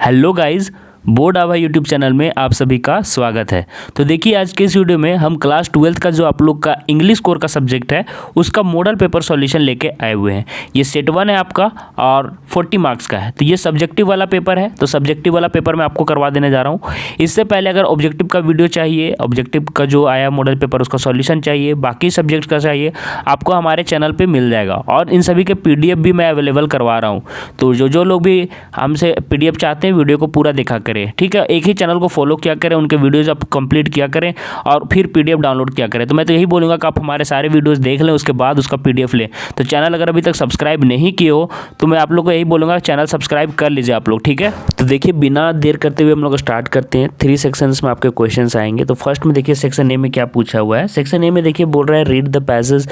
Hello guys, board आभा YouTube channel में आप सभी का स्वागत है। तो देखिए, आज के इस वीडियो में हम क्लास 12th का जो आप लोग का इंग्लिश कोर का सब्जेक्ट है उसका मॉडल पेपर सॉल्यूशन लेके आए हुए हैं। ये सेट 1 है आपका और 40 मार्क्स का है। तो ये सब्जेक्टिव वाला पेपर है, तो सब्जेक्टिव वाला पेपर मैं आपको करवा देने जा रहा हूँ। इससे पहले अगर ऑब्जेक्टिव का वीडियो चाहिए, ऑब्जेक्टिव का जो आया मॉडल पेपर उसका सॉल्यूशन चाहिए, बाकी सब्जेक्ट का चाहिए, आपको हमारे चैनल पर मिल जाएगा। और इन सभी के PDF भी मैं अवेलेबल करवा रहा हूँ। तो जो लोग भी हमसे PDF चाहते हैं, वीडियो को पूरा देखा करें, ठीक है। एक ही चैनल को फॉलो किया करें, उनके वीडियोस आप कंप्लीट किया करें और फिर PDF डाउनलोड किया करें। तो मैं तो यही बोलूँगा कि आप हमारे सारे वीडियोस देख लें, उसके बाद उसका PDF लें। तो चैनल अगर अभी तक सब्सक्राइब नहीं किए हो तो मैं आप लोग को यही बोलूँगा चैनल सब्सक्राइब कर लीजिए आप लोग, ठीक है। तो देखिए, बिना देर करते हुए हम लोग स्टार्ट करते हैं। 3 सेक्शंस में आपके क्वेश्चन आएंगे। तो फर्स्ट में देखिए, सेक्शन ए में क्या पूछा हुआ है। सेक्शन ए में देखिए बोल रहा है, read the passage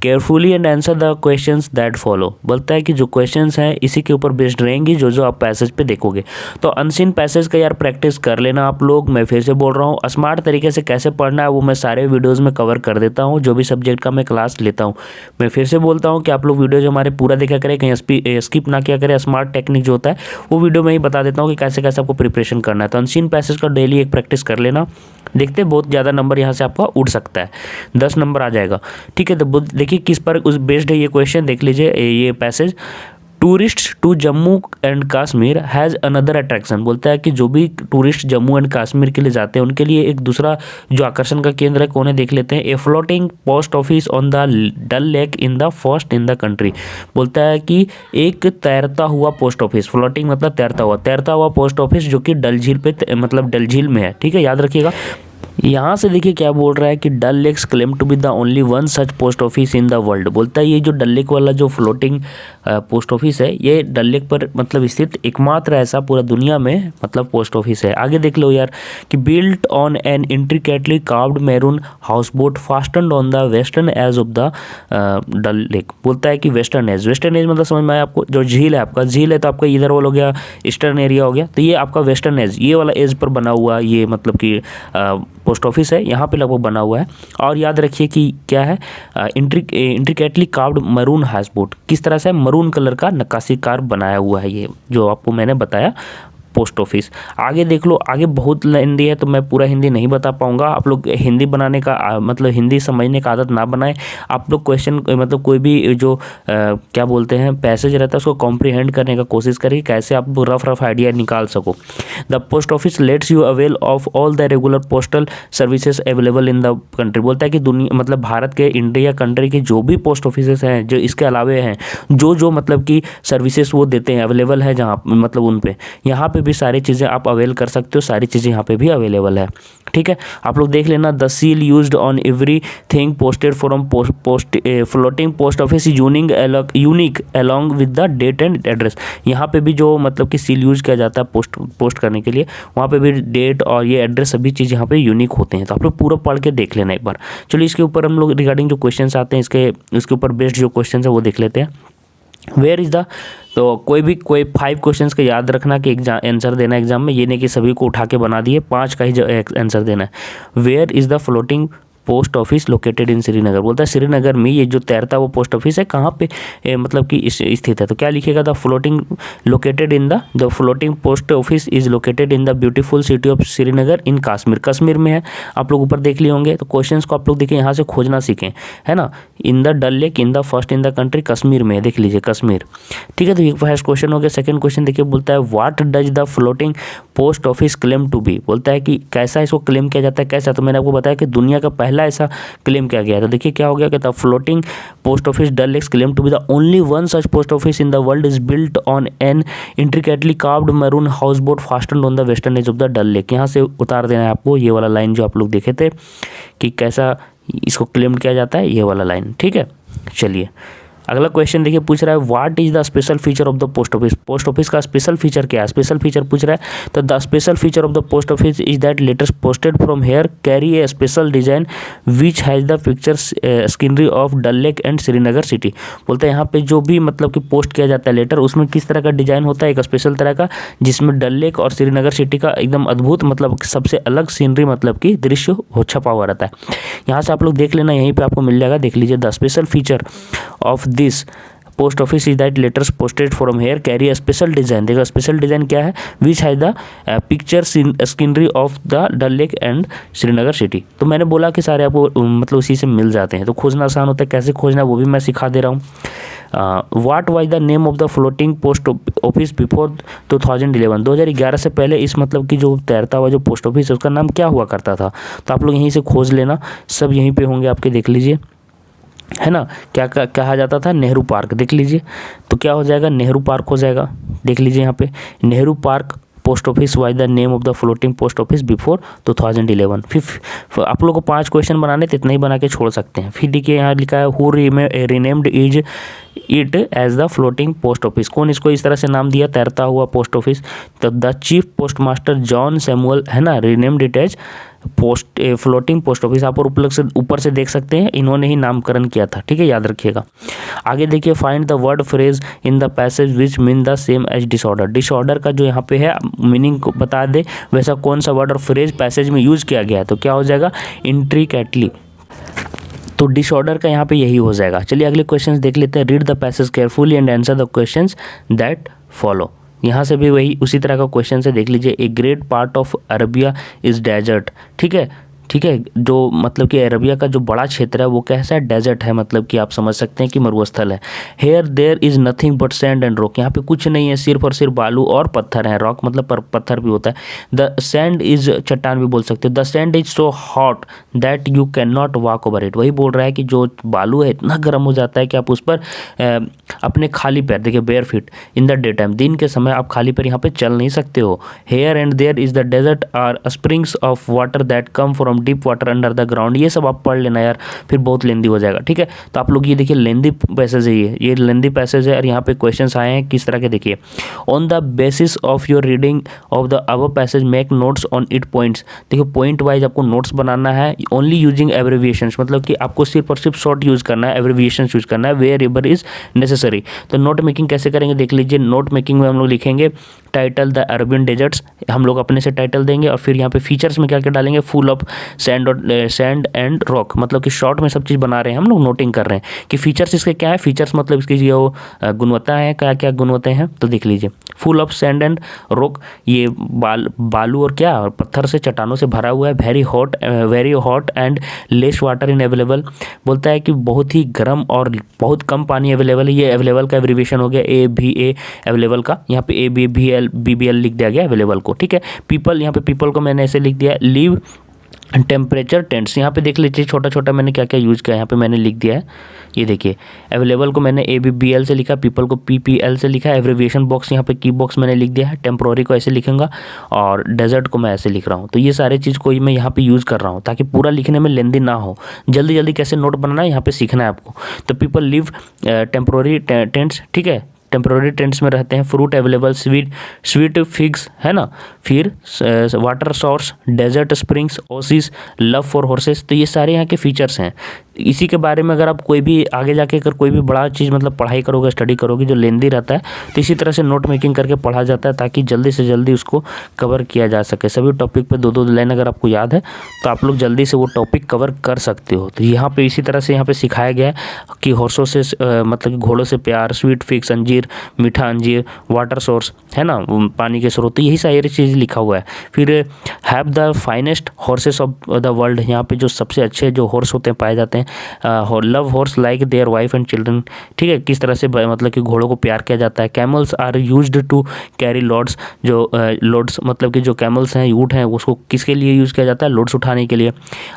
carefully and answer the questions that follow. बोलता है कि जो क्वेश्चंस हैं इसी के ऊपर बेस्ड रहेंगी जो आप पैसेज पे देखोगे। तो अनसीन पैसेज का यार प्रैक्टिस कर लेना आप लोग। मैं फिर से बोल रहा हूँ, स्मार्ट तरीके से कैसे पढ़ना है वो मैं सारे वीडियोस में कवर कर देता हूँ, जो भी सब्जेक्ट का मैं क्लास लेता हूँ। मैं फिर से बोलता हूँ कि आप लोग वीडियो जो हमारे पूरा देखा करें, कहीं स्किप ना किया करें। स्मार्ट टेक्निक जो होता है वो वीडियो में ही बता देता हूँ कि कैसे कैसे आपको प्रिपरेशन करना है। तो अनसीन पैसेज का डेली एक प्रैक्टिस कर लेना। देखते बहुत ज़्यादा नंबर यहाँ से आपका उड़ सकता है, 10 नंबर आ जाएगा, ठीक है। तो देखिए किस पर उस बेस्ड है ये क्वेश्चन, देख लीजिए ये passage. Tourist to Jammu and Kashmir has another attraction. बोलता है कि जो भी टूरिस्ट जम्मू एंड कश्मीर के लिए जाते हैं उनके लिए एक दूसरा जो आकर्षण का केंद्र है कौन है देख लेते हैं। A floating post office on the Dal lake in the first in the country. बोलता है कि एक तैरता हुआ पोस्ट ऑफिस, फ्लोटिंग मतलब तैरता हुआ पोस्ट ऑफिस जो कि डल झील पे मतलब डल झील में है, ठीक है, याद रखिएगा। यहाँ से देखिए क्या बोल रहा है कि Dal lake's claim to be the only one such post office in the world. बोलता है ये जो डल लेक वाला जो फ्लोटिंग पोस्ट ऑफिस है ये डल लेक पर मतलब स्थित एकमात्र ऐसा पूरा दुनिया में मतलब पोस्ट ऑफिस है। आगे देख लो यार कि built on an intricately carved maroon house boat fastened on the western edge of the Dal lake. बोलता है कि वेस्टर्न एज मतलब समझ में आया आपको। जो झील है आपका, झील है तो आपका इधर वाला हो गया ईस्टर्न एरिया हो गया, तो ये आपका वेस्टर्न एज, ये वाला एज पर बना हुआ ये मतलब कि पोस्ट ऑफिस है, यहाँ पे लगभग बना हुआ है। और याद रखिए कि क्या है, intricately carved maroon house boat, किस तरह से मरून कलर का नक्काशीकार बनाया हुआ है ये जो आपको मैंने बताया पोस्ट ऑफिस। आगे देख लो, आगे बहुत हिंदी है तो मैं पूरा हिंदी नहीं बता पाऊंगा। आप लोग हिंदी बनाने का मतलब हिंदी समझने का आदत ना बनाएं। आप लोग क्वेश्चन मतलब कोई भी जो क्या बोलते हैं पैसेज रहता है उसको कॉम्प्रीहेंड करने का कोशिश करिए, कैसे आप रफ आइडिया निकाल सको। The post office let's you avail of all the regular postal services available in the country. बोलता है कि दुनिया मतलब भारत के, इंडिया कंट्री के जो भी पोस्ट ऑफिस हैं जो इसके अलावे हैं, जो मतलब कि सर्विसेज वो देते हैं अवेलेबल है जहाँ मतलब उन पे, यहाँ पे भी सारी चीज़ें आप अवेल कर सकते हो। सारी चीज़ें यहाँ पे भी अवेलेबल है, ठीक है। आप लोग देख लेना। The seal used on everything posted from floating post office unique along with the date and address. यहाँ पे भी जो मतलब कि सील यूज किया जाता है पोस्ट करने के लिए, वहाँ पे भी डेट और ये एड्रेस सभी चीज़ यहाँ पे यूनिक होते हैं। तो आप लोग पूरा पढ़ के देख लेना एक बार। चलिए इसके ऊपर हम लोग रिगार्डिंग जो क्वेश्चन आते हैं इसके ऊपर बेस्ड जो क्वेश्चन है वो देख लेते हैं। वेयर इज़ द, तो कोई 5 क्वेश्चंस का याद रखना कि आंसर देना एग्जाम में, ये नहीं कि सभी को उठा के बना दिए, 5 का ही आंसर देना है। Where is the floating post office located in Srinagar. बोलता है श्रीनगर में ये जो तैरता वो पोस्ट ऑफिस है कहाँ पे मतलब कि स्थित है। तो क्या लिखेगा, the floating located in the floating post office is located in the beautiful city of Srinagar in Kashmir. Kashmir में है, आप लोग ऊपर देख लिए होंगे। तो क्वेश्चंस को आप लोग देखिए यहाँ से खोजना सीखें, है ना। In the Dal lake in the first in the country, Kashmir में है, देख लीजिए कश्मीर, ठीक है। तो ये फर्स्ट क्वेश्चन हो गया। सेकंड क्वेश्चन देखिए, बोलता है what does the floating post office claim to be. बोलता है कि कैसा इसको क्लेम किया जाता है, कैसा। तो मैंने आपको बताया कि दुनिया का पहला ऐसा क्लेम किया गया। तो देखिए क्या हो गया, कहता floating post office Dal lake's claim to be the only one such post office in the world is built on an intricately carved maroon house boat fastened on the western edge of the Dal lake. यहाँ से उतार देना है आपको ये वाला line जो आप लोग देखे थे कि कैसा इसको क्लेम किया जाता है, ये वाला लाइन, ठीक है। चलिए अगला क्वेश्चन देखिए, पूछ रहा है what is the special feature of the post office. Post office का स्पेशल फीचर क्या है, स्पेशल फीचर पूछ रहा है। तो the special feature of the post office is that letters posted from here carry a special design which has the pictures scenery of Dal lake and Srinagar city. बोलते हैं यहाँ पे जो भी मतलब कि पोस्ट किया जाता है लेटर, उसमें किस तरह का डिजाइन होता है, एक स्पेशल तरह का, जिसमें डल लेक और श्रीनगर सिटी का एकदम अद्भुत मतलब सबसे अलग सीनरी मतलब कि दृश्य छपा हुआ रहता है। यहाँ से आप लोग देख लेना, यहीं पे आपको मिल जाएगा, देख लीजिए। The special feature of this post office is that letters posted from here carry a special design. देखो स्पेशल डिजाइन क्या है, which has the picture scenery of the Dal lake and Srinagar city. तो मैंने बोला कि सारे आपको मतलब उसी से मिल जाते हैं, तो खोजना आसान होता है, कैसे खोजना वो भी मैं सिखा दे रहा हूँ। What was the name of the floating post office before 2011। 2011 से पहले इस मतलब कि जो तैरता हुआ जो पोस्ट ऑफिस है उसका नाम क्या हुआ करता था। तो आप लोग यहीं से खोज लेना, सब यहीं पे होंगे आपके, देख लीजिए, है ना। क्या कहा जाता था, नेहरू पार्क। देख लीजिए, तो क्या हो जाएगा, नेहरू पार्क हो जाएगा। देख लीजिए यहाँ पे Nehru park post office was the name of the floating post office before 2011। फिर आप लोगों को 5 क्वेश्चन बनाने तो इतना ही बना के छोड़ सकते हैं। फिर देखिए यहाँ लिखा है who renamed is it as the floating post office. कौन इसको इस तरह से नाम दिया, तैरता हुआ पोस्ट ऑफिस। तो the chief postmaster John Samuel, है ना, renamed it as floating post office. आप ऊपर से देख सकते हैं, इन्होंने ही नामकरण किया था, ठीक है, याद रखिएगा। आगे देखिए, find the word phrase in the passage which mean the same as disorder. Disorder का जो यहाँ पे है मीनिंग को बता दे, वैसा कौन सा वर्ड और फ्रेज पैसेज में यूज किया गया है, तो क्या हो जाएगा, इंट्रिकेटली। तो डिसऑर्डर का यहाँ पे यही हो जाएगा। चलिए अगले क्वेश्चंस देख लेते हैं। Read the passage carefully and answer the questions that follow. यहाँ से भी वही उसी तरह का क्वेश्चन है, देख लीजिए। A great part of Arabia is desert. ठीक है, जो मतलब कि अरबिया का जो बड़ा क्षेत्र है वो कैसा है, डेजर्ट है, मतलब कि आप समझ सकते हैं कि मरुस्थल है। Here there is nothing but sand and rock. यहाँ पे कुछ नहीं है, सिर्फ और सिर्फ बालू और पत्थर है। रॉक मतलब पत्थर भी होता है। द सैंड इज, चट्टान भी बोल सकते हैं। The sand is so hot that you can not walk over it. वही बोल रहा है कि जो बालू है इतना गर्म हो जाता है कि आप उस पर अपने खाली पैर, देखिए bare feet in the day time, दिन के समय आप खाली पैर यहाँ पे चल नहीं सकते हो। Here and there is the desert are springs of water that come from deep water under the ground. ये सब आप पढ़ लेना यार, फिर बहुत लेंदी हो जाएगा, ठीक है। तो आप लोग ये देखिए, लेंदी पैसेज है, ये लेंदी पैसेज है। और यहाँ पे क्वेश्चंस आए हैं किस तरह के, देखिए। On the basis of your reading of the above passage make notes on it points. देखिए पॉइंट वाइज आपको नोट्स बनाना है। ओनली यूजिंग एब्रिविएशंस, मतलब कि आपको सिर्फ और सिर्फ शॉर्ट यूज करना है, एब्रिविएशंस यूज करना है वेयर एवर इज नेसेसरी। तो नोट मेकिंग कैसे करेंगे, देख लीजिए। नोट मेकिंग में हम लोग लिखेंगे टाइटल द अरबियन डेजर्ट्स, हम लोग अपने से टाइटल देंगे। और फिर यहाँ पे फीचर्स में क्या क्या डालेंगे, full of sand and rock, मतलब कि शॉर्ट में सब चीज़ बना रहे हैं हम लोग, नोटिंग कर रहे हैं कि फीचर्स इसके क्या है। फीचर्स मतलब इसकी जो गुणवत्ता है, क्या क्या गुणवत्ता हैं, तो देख लीजिए। Full of sand and rock, ये बालू और क्या, और पत्थर से, चट्टानों से भरा हुआ है। Very hot and less water in available, बोलता है कि बहुत ही गर्म और बहुत कम पानी अवेलेबल है। ये अवेलेबल का एब्रिविएशन हो गया ABA अवेलेबल का, यहाँ पे BBL लिख दिया गया अवेलेबल को, ठीक है। पीपल, यहाँ पे पीपल को मैंने ऐसे लिख दिया। लीव टेम्परेचर टेंट्स, यहाँ पे देख लीजिए छोटा छोटा मैंने क्या क्या यूज़ किया, यहाँ पे मैंने लिख दिया है। ये देखिए, अवेलेबल को मैंने ABBL से लिखा, पीपल को PPL से लिखा। एब्रिविएशन बॉक्स यहाँ पे की बॉक्स मैंने लिख दिया है। टेम्पोररी को ऐसे लिखूंगा और डेजर्ट को मैं ऐसे लिख रहा हूँ। तो ये सारे चीज़ को मैं यहाँ पे यूज़ कर रहा हूँ ताकि पूरा लिखने में लेंदी ना हो। जल्दी जल्दी कैसे नोट बनाना है यहाँ पे सीखना है आपको। तो पीपल लिव टेम्पोररी टेंट्स, ठीक है, टेम्प्रोरी टेंट्स में रहते हैं। फ्रूट अवेलेबल, स्वीट फिग्स, है ना। फिर water source, desert springs, oasis, love for horses. तो ये सारे यहाँ के फीचर्स हैं। इसी के बारे में अगर आप कोई भी आगे जाके अगर कोई भी बड़ा चीज़ मतलब पढ़ाई करोगे, स्टडी करोगे, जो लेंदी रहता है, तो इसी तरह से नोट मेकिंग करके पढ़ा जाता है ताकि जल्दी से जल्दी उसको कवर किया जा सके। सभी टॉपिक पे 2-2 लाइन अगर आपको याद है तो आप लोग जल्दी से वो टॉपिक कवर कर सकते हो। तो यहाँ पे इसी तरह से यहाँ पे सिखाया गया है कि हॉर्सों से मतलब कि घोड़ों से प्यार, स्वीट फिग्स अंजीर, मीठा अंजीर, वाटर सोर्स, है ना, पानी के स्रोत, यही सारी चीज़ लिखा हुआ है। फिर have the finest horses of the world, यहाँ पे जो सबसे अच्छे जो हॉर्स होते हैं पाए जाते हैं। Love horse like their wife and children, ठीक है, किस तरह से मतलब कि घोड़ों को प्यार किया जाता है। Camels are used to carry loads, जो लोड्स मतलब कि जो कैमल्स हैं, ऊँट हैं, उसको किसके लिए यूज़ किया जाता है, लोड्स उठाने के लिए।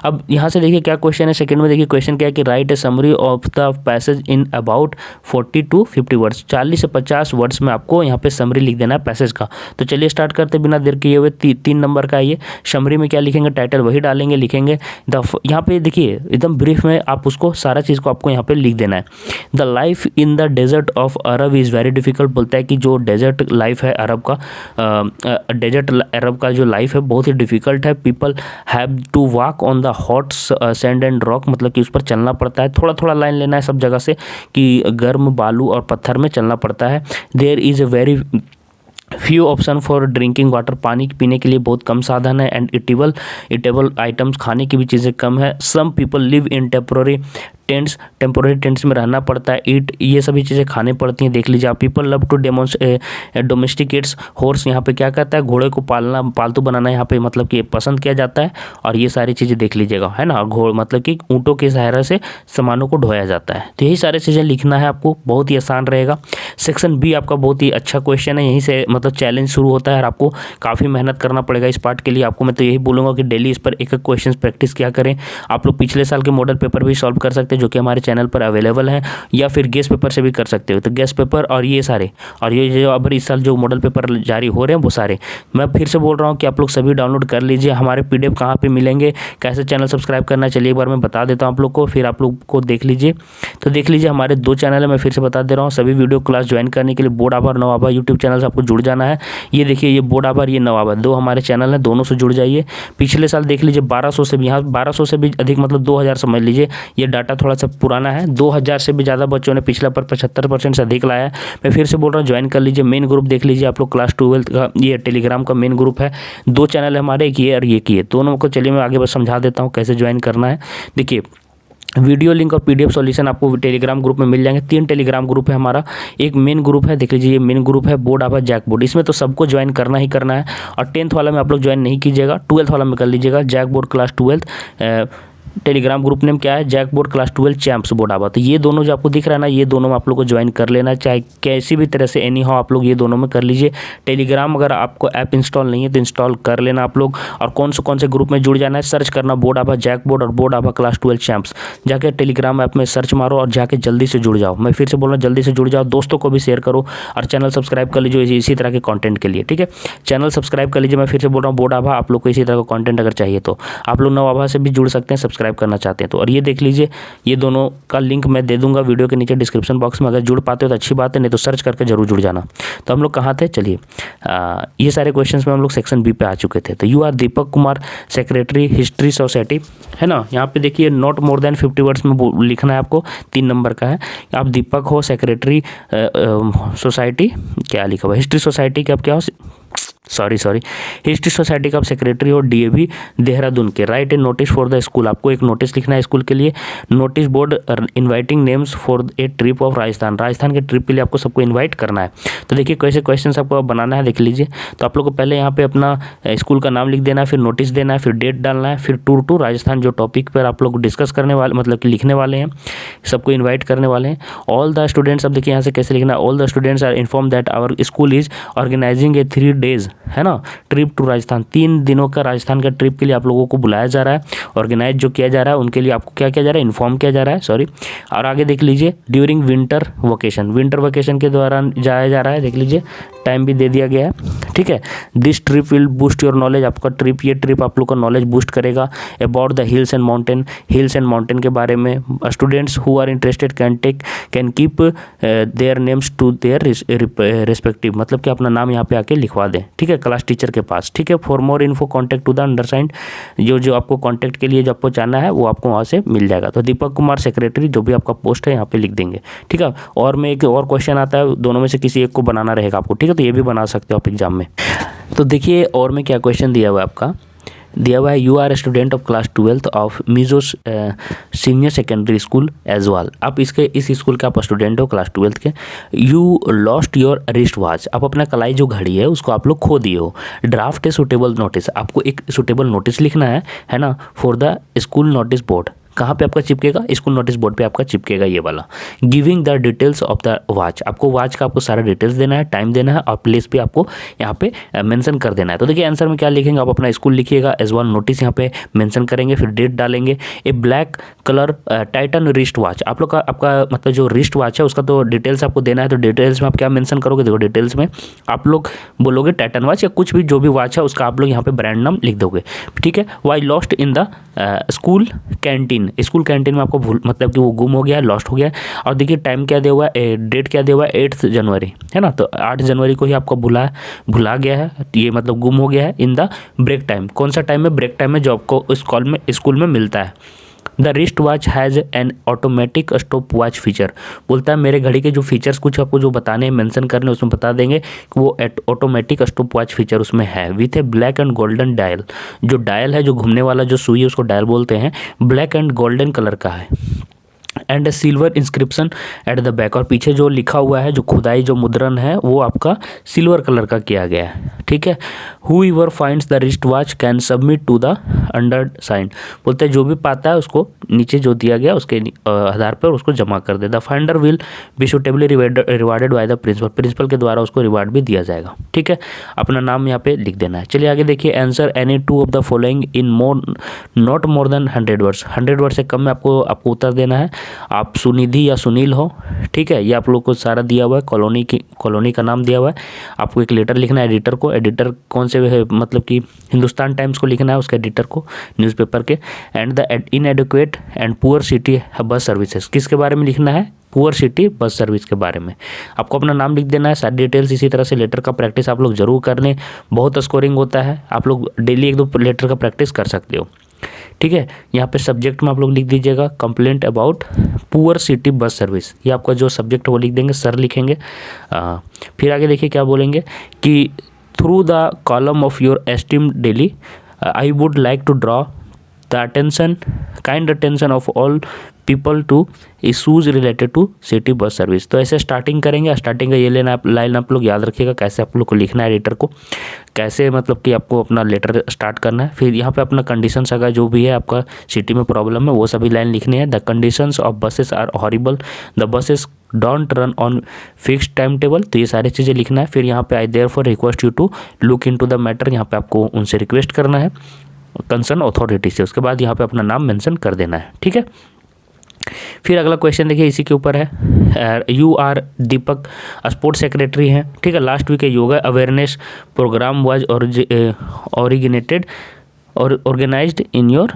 अब यहाँ से देखिए क्या क्वेश्चन है, सेकंड में देखिए क्वेश्चन क्या है कि right A summary of the passage in about 40 to 50 words, 40 से 50 वर्ड्स में आपको यहाँ पे समरी लिख देना है पैसेज का। तो चलिए स्टार्ट करते बिना देर किए हुए। 3 नंबर का ये समरी में क्या लिखेंगे, टाइटल वही डालेंगे, लिखेंगे यहाँ पे देखिए एकदम ब्रीफ में आप उसको सारा चीज़ को आपको यहाँ पे लिख देना है। The life in the desert of Arab is very difficult, बोलता है कि जो डेजर्ट लाइफ है अरब का, डेजर्ट अरब का जो लाइफ है बहुत ही डिफिकल्ट है। People have to walk on the hot sand and rock, मतलब कि उस पर चलना पड़ता है। थोड़ा थोड़ा लाइन लेना है सब जगह से कि गर्म बालू और पत्थर में चलना पड़ता है। There is a very few option for drinking water, पानी पीने के लिए बहुत कम साधन है। एंड इटेबल आइटम्स, खाने की भी चीज़ें कम है। Some people live in temporary tents, temporary tents में रहना पड़ता है, ईट, ये सभी चीज़ें खाने पड़ती हैं। देख लीजिए आप, पीपल लव टू डोमेस्टिकेट्स हॉर्स, यहाँ पे क्या कहता है, घोड़े को पालना, पालतू बनाना यहाँ पे मतलब कि पसंद किया जाता है। और ये सारी चीज़ें देख लीजिएगा, है ना, घोड़ मतलब कि ऊँटों के सहारा से सामानों को ढोया जाता है। तो यही सारी चीज़ें लिखना है आपको, बहुत ही आसान रहेगा। सेक्शन बी आपका बहुत ही अच्छा क्वेश्चन है, यहीं से मतलब चैलेंज शुरू होता है और आपको काफ़ी मेहनत करना पड़ेगा इस पार्ट के लिए। आपको मैं तो यही बोलूँगा कि डेली इस पर एक एक क्वेश्चन प्रैक्टिस किया करें। आप लोग पिछले साल के मॉडल पेपर भी सॉल्व कर सकते हैं जो कि हमारे चैनल पर अवेलेबल है, या फिर गेस्ट पेपर से भी कर सकते हो। तो गेस्ट पेपर और ये सारे, और ये जो अब इस साल जो मॉडल पेपर जारी हो रहे हैं वो सारे, मैं फिर से बोल रहा हूँ कि आप लोग सभी डाउनलोड कर लीजिए। हमारे PDF कहाँ पे मिलेंगे, कैसे चैनल सब्सक्राइब करना, चलिए एक बार मैं बता देता हूँ आप लोग को, फिर आप लोग को देख लीजिए। तो देख लीजिए हमारे 2 चैनल है, मैं फिर से बता दे रहा हूँ। सभी वीडियो क्लास ज्वाइन करने के लिए बोर्ड आभा और नवाभा यूट्यूब चैनल से आपको जुड़ जाना है। ये देखिए, ये बोर्ड आभा, ये नवाभा, 2 हमारे चैनल हैं, दोनों से जुड़ जाइए। पिछले साल देख लीजिए 1200 से भी, यहाँ 1200 से भी अधिक मतलब 2000 समझ लीजिए, ये डाटा थोड़ा सा पुराना है। 2000 से भी ज़्यादा बच्चों ने पिछला पर 75% से अधिक लाया है। मैं फिर से बोल रहा हूँ, ज्वाइन कर लीजिए। मेन ग्रुप देख लीजिए आप लोग, क्लास 12 का ये टेलीग्राम का मेन ग्रुप है। 2 चैनल है हमारे, एक ये और ये की, दोनों को चलिए मैं आगे बस समझा देता हूँ कैसे ज्वाइन करना है। देखिए, वीडियो लिंक और PDF सॉल्यूशन आपको टेलीग्राम ग्रुप में मिल जाएंगे। 3 टेलीग्राम ग्रुप है हमारा, एक मेन ग्रुप है, देख लीजिए ये मेन ग्रुप है बोर्ड आभा जैक बोर्ड, इसमें तो सबको ज्वाइन करना ही करना है। और 10th वाला में आप लोग ज्वाइन नहीं कीजिएगा, 12th वाला में कर लीजिएगा। JAC board class 12 Telegram group name क्या है, JAC board class 12 champs board Abha. तो ये दोनों जो आपको दिख रहा है ना, ये दोनों में आप लोग को ज्वाइन कर लेना, चाहे कैसी भी तरह से एनी हाउ आप लोग ये दोनों में कर लीजिए। टेलीग्राम अगर आपको ऐप इंस्टॉल नहीं है तो इंस्टॉल कर लेना आप लोग। और कौन से ग्रुप में जुड़ जाना है, सर्च करना बोर्ड आभा जैक बोर्ड और बोर्ड आभा क्लास 12 चैंप्स, जाके टेलीग्राम ऐप में सर्च मारो और जाके जल्दी से जुड़ जाओ। मैं फिर से बोल रहा हूँ, जल्दी से जुड़ जाओ, दोस्तों को भी शेयर करो और चैनल सब्सक्राइब कर लीजिए इसी तरह के कंटेंट के लिए, ठीक है। चैनल सब्सक्राइब कर लीजिए। मैं फिर से बोल रहा हूँ, बोर्ड आभा आप लोग को इसी तरह का कंटेंट अगर चाहिए तो आप लोग नवाभा से भी जुड़ सकते हैं, सब्सक्राइब करना चाहते हैं तो। और ये देख लीजिए, ये दोनों का लिंक मैं दे दूंगा वीडियो के नीचे डिस्क्रिप्शन बॉक्स में, अगर जुड़ पाते हो तो अच्छी बात है, नहीं तो सर्च करके जरूर जुड़ जाना। तो हम लोग कहाँ थे, चलिए ये सारे क्वेश्चंस में हम लोग सेक्शन बी पे आ चुके थे। तो you are Deepak Kumar, secretary history society, है ना। यहाँ पे देखिए नॉट मोर देन 50 वर्ड्स में लिखना है आपको, 3 नंबर का है। आप दीपक हो, सेक्रेटरी सोसाइटी, क्या लिखा हुआ, हिस्ट्री सोसाइटी के आप क्या हो, सॉरी हिस्ट्री सोसाइटी का आप सेक्रेटरी हो, DAV देहरादून के। Right A notice for the school, आपको एक नोटिस लिखना है स्कूल के लिए। Notice board inviting names for a trip of Rajasthan, Rajasthan के ट्रिप के लिए आपको सबको इनवाइट करना है। तो देखिए कैसे क्वेश्चन आपको बनाना है, देख लीजिए। तो आप लोग को पहले यहाँ पे अपना स्कूल का नाम लिख देना है, फिर नोटिस देना है, फिर डेट डालना है, फिर टूर टू राजस्थान, जो टॉपिक पर आप लोग डिस्कस करने वाले मतलब कि लिखने वाले हैं, सबको इन्वाइट करने वाले हैं। ऑल द स्टूडेंट्स, अब देखिए यहाँ से कैसे लिखना है, all the students are inform that our school is organising a 3 days, है ना, ट्रिप टू राजस्थान। 3 दिनों का राजस्थान का ट्रिप के लिए आप लोगों को बुलाया जा रहा है, ऑर्गेनाइज जो किया जा रहा है उनके लिए आपको क्या किया जा रहा है, इन्फॉर्म किया जा रहा है, सॉरी। और आगे देख लीजिए, during winter vacation, winter vacation के दौरान जाया जा रहा है, देख लीजिए टाइम भी दे दिया गया है, ठीक है। This trip will boost your knowledge, आपका ट्रिप, ये ट्रिप आप लोग का नॉलेज बूस्ट करेगा। About the hills and mountain, hills and mountain के बारे में। Students who are interested can keep their names to their respective, मतलब कि अपना नाम यहाँ पे आके लिखवा दें, ठीक है, क्लास टीचर के पास, ठीक है। For more info contact to the undersigned, जो आपको कॉन्टैक्ट के लिए जो आपको जानना है वो आपको वहाँ से मिल जाएगा। तो दीपक कुमार सेक्रेटरी, जो भी आपका पोस्ट है यहाँ पे लिख देंगे, ठीक है। और में एक और क्वेश्चन आता है, दोनों में से किसी एक को बनाना रहेगा आपको, ठीक है। तो ये भी बना सकते हो आप एग्जाम में। तो देखिए और में क्या क्वेश्चन दिया हुआ है आपका, दिया हुआ है, you are student of class 12 of Mizo senior secondary school Aizawl. आप इस स्कूल के आप स्टूडेंट हो क्लास 12 के। You lost your wrist watch, आप अपना कलाई जो घड़ी है उसको आप लोग खो दिए हो। ड्राफ्ट ए सुटेबल नोटिस, आपको एक सुटेबल नोटिस लिखना है ना, for the school notice board. कहाँ पे आपका चिपकेगा, स्कूल नोटिस बोर्ड पे आपका चिपकेगा ये वाला। Giving the details of the watch, आपको वॉच का आपको सारा डिटेल्स देना है, टाइम देना है और प्लेस भी आपको यहाँ पे मेंशन कर देना है। तो देखिए आंसर में क्या लिखेंगे, आप अपना स्कूल लिखिएगा, एज वन नोटिस यहाँ पे मेंशन करेंगे, फिर डेट डालेंगे। A black colour Titan wrist watch, आप लोग का आपका मतलब जो रिस्ट वॉच है उसका तो डिटेल्स आपको देना है। तो डिटेल्स में आप क्या मेंशन करोगे, देखो डिटेल्स में आप लोग बोलोगे टाइटन वॉच या कुछ भी जो भी वॉच है उसका आप लोग यहाँ पे ब्रांड नाम लिख दोगे, ठीक है। Why lost in the school canteen, school canteen में आपको मतलब कि वो गुम हो गया, लॉस्ट हो गया। और देखिए टाइम क्या दिया हुआ है, डेट क्या दिया हुआ है, 8 जनवरी, है ना। तो 8 जनवरी को ही आपको भुला गया है, ये मतलब गुम हो गया है। इन द ब्रेक टाइम, कौन सा टाइम है, ब्रेक टाइम में जो आपको स्कूल में मिलता है। The wrist watch has an automatic stop watch feature, बोलता है मेरे घड़ी के जो फीचर्स कुछ आपको जो बताने हैं मेंशन करने उसमें बता देंगे कि वो ऑटोमेटिक स्टॉप वॉच फीचर उसमें है। With A black and golden dial, जो डायल है जो घूमने वाला जो सुई है उसको डायल बोलते हैं, ब्लैक एंड गोल्डन कलर का है। And A silver inscription at the back, और पीछे जो लिखा हुआ है, जो खुदाई जो मुद्रण है वो आपका सिल्वर कलर का किया गया है, ठीक है। Whoever finds the wrist watch can submit to the under sign, बोलते हैं जो भी पाता है उसको नीचे जो दिया गया उसके आधार पर उसको जमा कर दे। The finder will be suitably rewarded by the principal, principal के द्वारा उसको रिवार्ड भी दिया जाएगा, ठीक है। अपना नाम यहाँ पे लिख देना है। चलिए आगे देखिए, answer any two of the following in not more than 100 words, 100 word से कम में आपको उत्तर देना है। आप सुनिधि या सुनील हो, ठीक है, ये आप लोग को सारा दिया हुआ है, कॉलोनी का नाम दिया हुआ है। आपको एक लेटर लिखना है एडिटर को, एडिटर कौन से है, मतलब कि हिंदुस्तान टाइम्स को लिखना है, उसके एडिटर को, न्यूज़पेपर के। And the इनएडिक्वेट and poor city bus services, किसके बारे में लिखना है, पुअर सिटी बस सर्विस के बारे में। आपको अपना नाम लिख देना है, सारी डिटेल्स। इसी तरह से लेटर का प्रैक्टिस आप लोग जरूर कर लें, बहुत स्कोरिंग होता है, आप लोग डेली 1-2 लेटर का प्रैक्टिस कर सकते हो, ठीक है। यहाँ पे सब्जेक्ट में आप लोग लिख दीजिएगा complaint about poor city bus service, ये आपका जो सब्जेक्ट है वो लिख देंगे, सर लिखेंगे। फिर आगे देखिए क्या बोलेंगे कि through the column of your esteemed daily I would like to draw the kind attention of all people to issues related to city bus service. तो ऐसे स्टार्टिंग करेंगे, स्टार्टिंग का ये लाइन आप लोग याद रखिएगा, कैसे आप लोग को लिखना है एडिटर को, कैसे मतलब कि आपको अपना लेटर स्टार्ट करना है। फिर यहाँ पे अपना कंडीशंस अगर जो भी है आपका सिटी में प्रॉब्लम है वो सभी लाइन लिखनी है। The conditions of buses are horrible, the buses don't run on fixed time table, तो ये सारी चीज़ें लिखना है। फिर यहाँ पे I therefore request you to look into the matter, यहाँ पे आपको उनसे रिक्वेस्ट करना है कंसर्न अथॉरिटी से। उसके बाद यहाँ पे अपना नाम मेंशन कर देना है, ठीक है। फिर अगला क्वेश्चन देखिए, इसी के ऊपर है। You are Deepak sports secretary हैं, ठीक है। Last week yoga awareness programme was originated और ऑर्गेनाइज्ड इन योर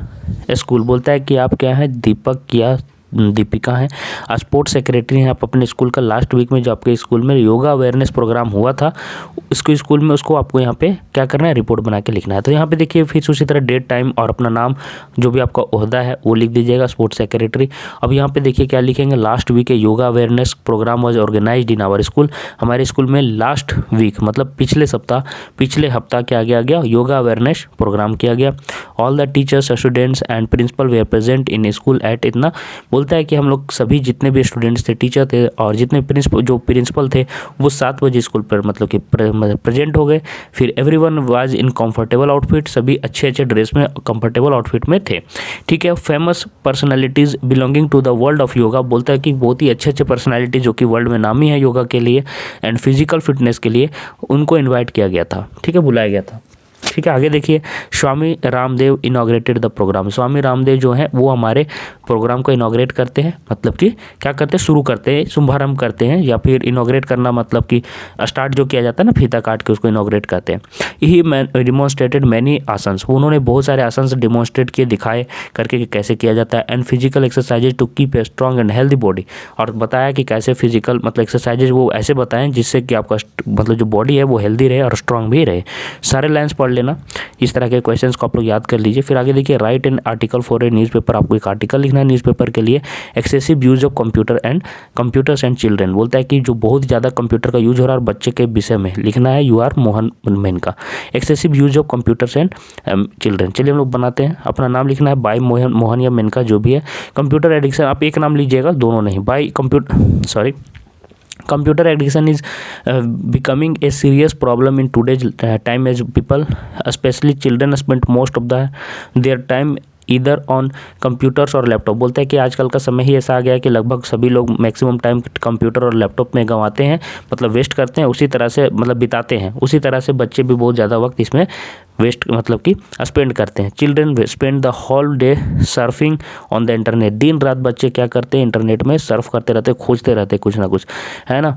स्कूल, बोलता है कि आप क्या हैं, दीपक या दीपिका हैं, स्पोर्ट्स सेक्रेटरी हैं आप अपने स्कूल का। लास्ट वीक में जो आपके स्कूल में योगा अवेयरनेस प्रोग्राम हुआ था उसको स्कूल में, उसको आपको यहाँ पे क्या करना है, रिपोर्ट बना के लिखना है। तो यहाँ पे देखिए फिर उसी तरह डेट, टाइम और अपना नाम जो भी आपका ओहदा है वो लिख दीजिएगा, स्पोर्ट्स सेक्रेटरी। अब यहाँ पे देखिए क्या लिखेंगे, last week yoga awareness programme was organised in our school, हमारे स्कूल में लास्ट वीक मतलब पिछले हफ्ता क्या किया गया, योगा अवेयरनेस प्रोग्राम किया गया। All the teachers, students and principal were present in school at इतना, बोलता है कि हम लोग सभी जितने भी स्टूडेंट्स थे, टीचर थे और जितने प्रिंसिपल थे वो 7 बजे स्कूल पर मतलब कि प्रेजेंट हो गए। फिर everyone was in comfortable outfit, सभी अच्छे ड्रेस में कंफर्टेबल आउटफिट में थे, ठीक है। Famous personalities belonging to the world of yoga, बोलता है कि बहुत ही अच्छे पर्सनालिटी जो कि वर्ल्ड में नामी है योगा के लिए एंड फिजिकल फिटनेस के लिए, उनको इन्वाइट किया गया था, ठीक है, बुलाया गया था, ठीक है। आगे देखिए, Swami Ramdev inaugurated the programme, Swami Ramdev जो हैं वो हमारे प्रोग्राम को इनॉग्रेट करते हैं, मतलब कि क्या करते हैं, शुरू करते हैं, शुभारंभ करते हैं, या फिर इनॉग्रेट करना मतलब कि स्टार्ट जो किया जाता है ना फीता काट के, उसको इनॉग्रेट करते हैं। ही डिमॉन्स्ट्रेटेड मैनी आसन्स, उन्होंने बहुत सारे आसन्स डिमॉन्स्ट्रेट किए, दिखाए करके कि कैसे किया जाता है। And physical exercises to keep a strong and healthy body, और बताया कि कैसे फिजिकल मतलब एक्सरसाइजेज वो ऐसे बताएं जिससे कि आपका मतलब जो बॉडी है वो हेल्दी रहे और स्ट्रॉन्ग भी रहे। सारे लाइन्स पढ़ लेना, इस तरह के क्वेश्चंस को आप लोग याद कर लीजिए। फिर आगे देखिए, right an article for a newspaper, आपको एक आर्टिकल लिखना है न्यूज़पेपर के लिए। Excessive use of computers and children, बोलता है कि जो बहुत ज़्यादा कंप्यूटर का यूज हो रहा है और बच्चे के विषय में लिखना है, you are Mohan Menka, excessive use of computers and children. चलिए हम लोग बनाते हैं, अपना नाम लिखना है बाय मोहन या मेनका जो भी है। कंप्यूटर एडिक्शन, आप एक नाम लीजिएगा, दोनों नहीं, bye Computer addiction is becoming a serious problem in today's time as people, especially children, spend most of their time इधर ऑन कंप्यूटर्स और लैपटॉप, बोलते हैं कि आजकल का समय ही ऐसा आ गया है कि लगभग सभी लोग मैक्सिमम टाइम कंप्यूटर और लैपटॉप में गंवाते हैं, मतलब वेस्ट करते हैं, उसी तरह से मतलब बिताते हैं। उसी तरह से बच्चे भी बहुत ज़्यादा वक्त इसमें वेस्ट मतलब कि स्पेंड करते हैं। Children spend the whole day surfing on the internet, दिन रात बच्चे क्या करते हैं, इंटरनेट में सर्फ करते रहते हैं, खोजते रहते हैं कुछ ना कुछ, है ना।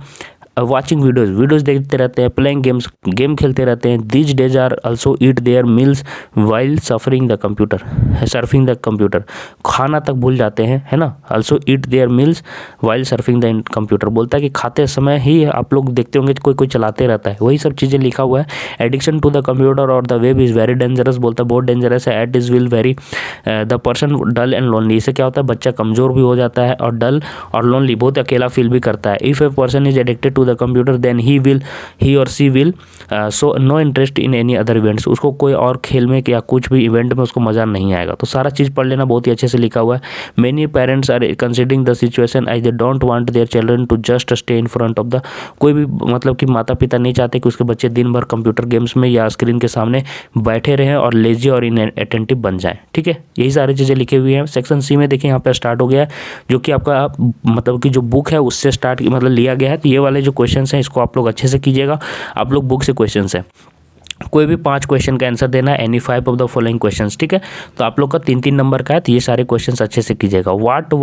वाचिंग वीडियोज़ देखते रहते हैं, प्लेइंग गेम खेलते रहते हैं। These days are also eat their meals while surfing the computer, खाना तक भूल जाते हैं, है ना। Also eat their meals while surfing the computer, बोलता है कि खाते समय ही आप लोग देखते होंगे कोई चलाते रहता है, वही सब चीज़ें लिखा हुआ है। एडिक्शन टू द कंप्यूटर और the web is very dangerous, बोलता है बहुत डेंजरस है। It is will very the person dull and lonely, इससे क्या होता है बच्चा कमज़ोर भी हो जाता है और डल और लोनली बहुत अकेला फील भी करता है। If a person is addicted to to the computer then he or she will show no interest in any other events. उसको कोई और खेल में या कुछ भी इवेंट में उसको मज़ा नहीं आएगा। तो सारा चीज़ पढ़ लेना, बहुत ही अच्छे से लिखा हुआ है। Many parents are considering the situation as they don't want their children to just stay in front of the, कोई भी मतलब कि माता पिता नहीं चाहते कि उसके बच्चे दिन भर कंप्यूटर गेम्स में या स्क्रीन के सामने बैठे रहें और लेजी और इनअटेंटिव बन जाएं। ठीक है, यही सारी चीज़ें लिखी हुई हैं। सेक्शन सी में देखिए यहाँ पे स्टार्ट हो गया है, जो कि आपका मतलब कि जो बुक है उससे स्टार्ट मतलब लिया गया है। तो ये वाले जो क्वेश्चन हैं इसको आप लोग अच्छे से कीजिएगा। आप लोग बुक से क्वेश्चन है, कोई भी 5 क्वेश्चन का आंसर देना है, any 5 of the following questions. ठीक है, तो आप लोग का 3-3 नंबर का है, तो ये सारे क्वेश्चंस अच्छे से कीजिएगा। What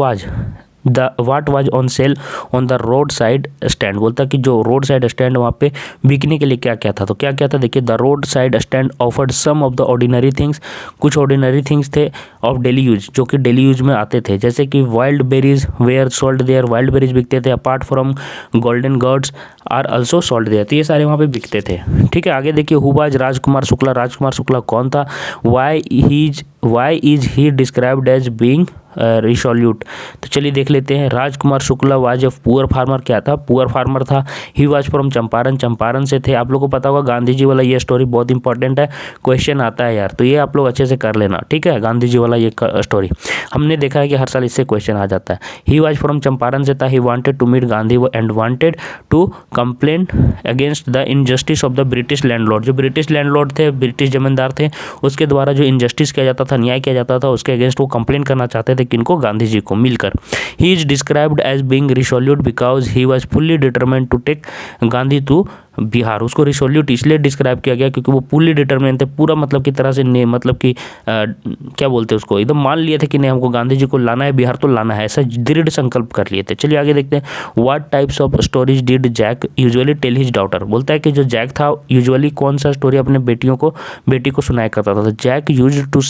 was on sale on the road side stand, बोलता है कि जो रोड साइड स्टैंड वहाँ पे बिकने के लिए क्या क्या था। तो क्या क्या था देखिए, the road side stand offered some of the ordinary things, कुछ ऑर्डिनरी थिंग्स थे ऑफ डेली यूज, जो कि डेली यूज में आते थे, जैसे कि wild berries were sold there, wild berries बिकते थे। Apart from golden gourds are also sold there, तो ये सारे वहाँ पे बिकते थे। ठीक है, आगे देखिए, हु वाज राजकुमार शुक्ला, राजकुमार शुक्ला कौन था। Why is he described as being resolute, तो चलिए देख लेते हैं। Rajkumar Shukla was a poor farmer, क्या था, पुअर फार्मर था। He was from Champaran, Champaran से थे। आप लोगों को पता होगा गांधी जी वाला ये स्टोरी बहुत इंपॉर्टेंट है, क्वेश्चन आता है यार, तो ये आप लोग अच्छे से कर लेना। ठीक है, गांधी जी वाला ये स्टोरी हमने देखा है कि हर साल इससे क्वेश्चन आ जाता है। ही वाज फ्रॉम चंपारण से था। He wanted to meet Gandhi and wanted to complain against the injustice of the British landlord, जो ब्रिटिश लैंडलॉर्ड थे, ब्रिटिश जमींदार थे, उसके द्वारा जो इनजस्टिस किया जाता था, अन्याय किया जाता था, उसके अगेंस्ट वो कंप्लेन करना चाहते थे किनको, गांधी जी को मिलकर। He is described as being resolute because he was fully determined to take Gandhi to Bihar, उसको रिसोल्यूट इसलिए डिस्क्राइब किया गया क्योंकि वो फुल्ली डिटरमाइंड थे, पूरा मतलब की तरह से मतलब कि क्या बोलते हैं उसको, एकदम मान लिए थे कि नहीं हमको गांधी जी को लाना है, बिहार तो लाना है, ऐसा दृढ़ संकल्प कर लिए थे। चलिए आगे देखते हैं। What types of stories did Jack usually tell his daughter, बोलता है कि जो जैक था यूजुअली कौन सा स्टोरी अपने बेटी को सुनाया करता था। Jack used to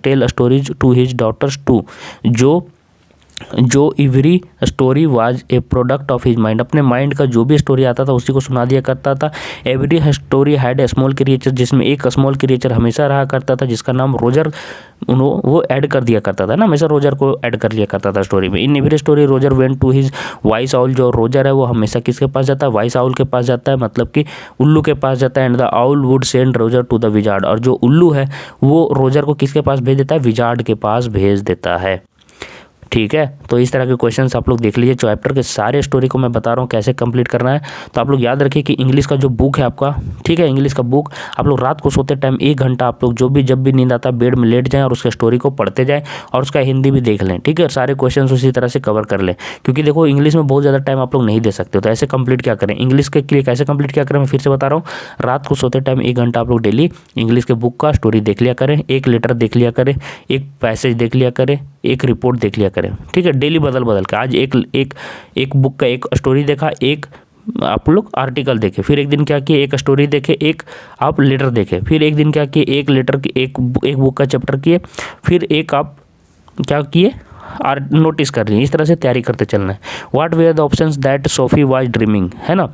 tell stories to his daughters too, जो every story was a product of his mind, अपने माइंड का जो भी स्टोरी आता था उसी को सुना दिया करता था। Every story had a small creature, जिसमें एक स्मॉल क्रिएचर हमेशा रहा करता था जिसका नाम रोजर, वो ऐड कर दिया करता था ना, हमेशा रोजर को ऐड कर लिया करता था स्टोरी में। In every story Roger went to his wise owl, जो रोजर है वो हमेशा किसके पास जाता है, वाइस आउल के पास जाता है, मतलब कि उल्लू के पास जाता है। And the owl would send Roger to the wizard, और जो उल्लू है वो रोजर को किसके पास भेज देता है, विजार्ड के पास भेज देता है। ठीक है, तो इस तरह के क्वेश्चंस आप लोग देख लीजिए। चैप्टर के सारे स्टोरी को मैं बता रहा हूँ कैसे कंप्लीट करना है। तो आप लोग याद रखिए कि इंग्लिश का जो बुक है आपका, ठीक है, इंग्लिश का बुक आप लोग रात को सोते टाइम 1 घंटा आप लोग जब भी नींद आता है बेड में लेट जाएं और उसका स्टोरी को पढ़ते जाएं और उसका हिंदी भी देख लें। ठीक है, सारे क्वेश्चन उसी तरह से कवर कर लें, क्योंकि देखो इंग्लिश में बहुत ज़्यादा टाइम आप लोग नहीं दे सकते। तो ऐसे कंप्लीट क्या करें, इंग्लिश के लिए कैसे कंप्लीट क्या करें, मैं फिर से बता रहा हूँ। रात को सोते टाइम 1 घंटा आप लोग डेली इंग्लिश के बुक का स्टोरी देख लिया करें, एक लेटर देख लिया करें, एक पैसेज देख लिया करें, एक रिपोर्ट देख लिया करें। ठीक है, डेली बदल के आज एक बुक का एक स्टोरी देखा, एक आप लोग आर्टिकल देखे, फिर एक दिन क्या किए, एक स्टोरी देखे, एक आप लेटर देखे, फिर एक दिन क्या किए, एक लेटर की एक बुक का चैप्टर किए, फिर एक आप क्या किए, नोटिस कर रही है। इस तरह से तैयारी करते चलना है। What were the options that Sophie was dreaming, है ना,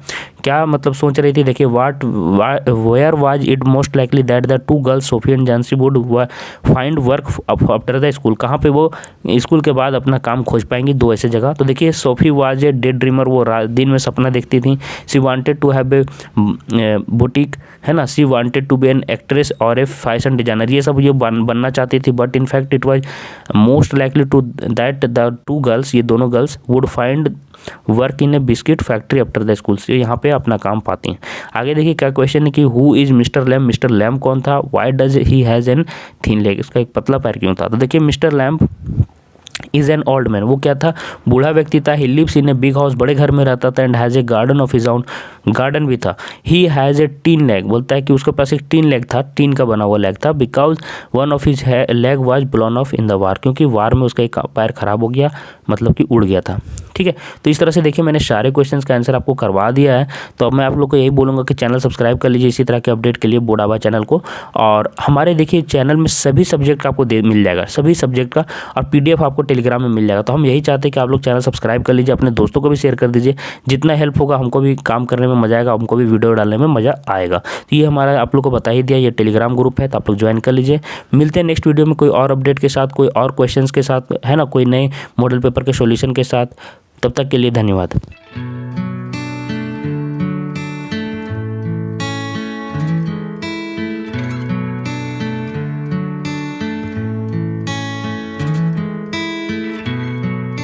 क्या मतलब सोच रही थी। देखिए where was it most likely that the 2 girls Sophie and Jansie would find work after the school, कहाँ पे वो स्कूल के बाद अपना काम खोज पाएंगी, 2 ऐसे जगह। तो देखिए Sophie was a day dreamer, वो दिन में सपना देखती थी। She wanted to have a boutique, है ना, she wanted to be an actress और ए फैशन डिजाइनर, ये सब ये बनना चाहती थी। But in fact it was most likely to that the 2 girls, ये दोनों girls would find work in a biscuit factory after the school, से यहाँ पे अपना काम पाती हैं। आगे देखिए क्या क्वेश्चन है कि who is Mister Lamp, Mister Lamp कौन था। Why does he has an thin leg, उसका एक पतला पैर क्यों था। तो देखिए Mister Lamp is an old man, वो क्या था, बूढ़ा व्यक्ति था। He lives in a big house, बड़े घर में रहता था। And has a garden of his own, garden भी था। He has a tin leg, बोलता है कि उसके पास एक टीन लेग था, टीन का बना हुआ लेग था। Because one of his leg was blown of in the war, क्योंकि वार में उसका एक पैर खराब हो गया, मतलब कि उड़ गया था। ठीक है, तो इस तरह से देखिए मैंने सारे क्वेश्चंस का आंसर आपको करवा दिया है। तो अब मैं आप लोग को यही बोलूँगा कि चैनल सब्सक्राइब कर लीजिए इसी तरह के अपडेट के लिए, बोर्ड आभा चैनल को। और हमारे देखिए चैनल में सभी सब्जेक्ट का आपको मिल जाएगा, सभी सब्जेक्ट का, और PDF आपको टेलीग्राम में मिल जाएगा। तो हम यही चाहते हैं कि आप लोग चैनल सब्सक्राइब कर लीजिए, अपने दोस्तों को भी शेयर कर दीजिए। जितना हेल्प होगा हमको भी काम करने में मजा आएगा, हमको भी वीडियो डालने में मज़ा आएगा। तो ये हमारा आप लोग को बता ही दिया, ये टेलीग्राम ग्रुप है, तो आप लोग ज्वाइन कर लीजिए। मिलते हैं नेक्स्ट वीडियो में कोई और अपडेट के साथ, कोई और क्वेश्चंस के साथ, है ना, कोई नए मॉडल पेपर के सॉल्यूशन के साथ। तब तक के लिए धन्यवाद।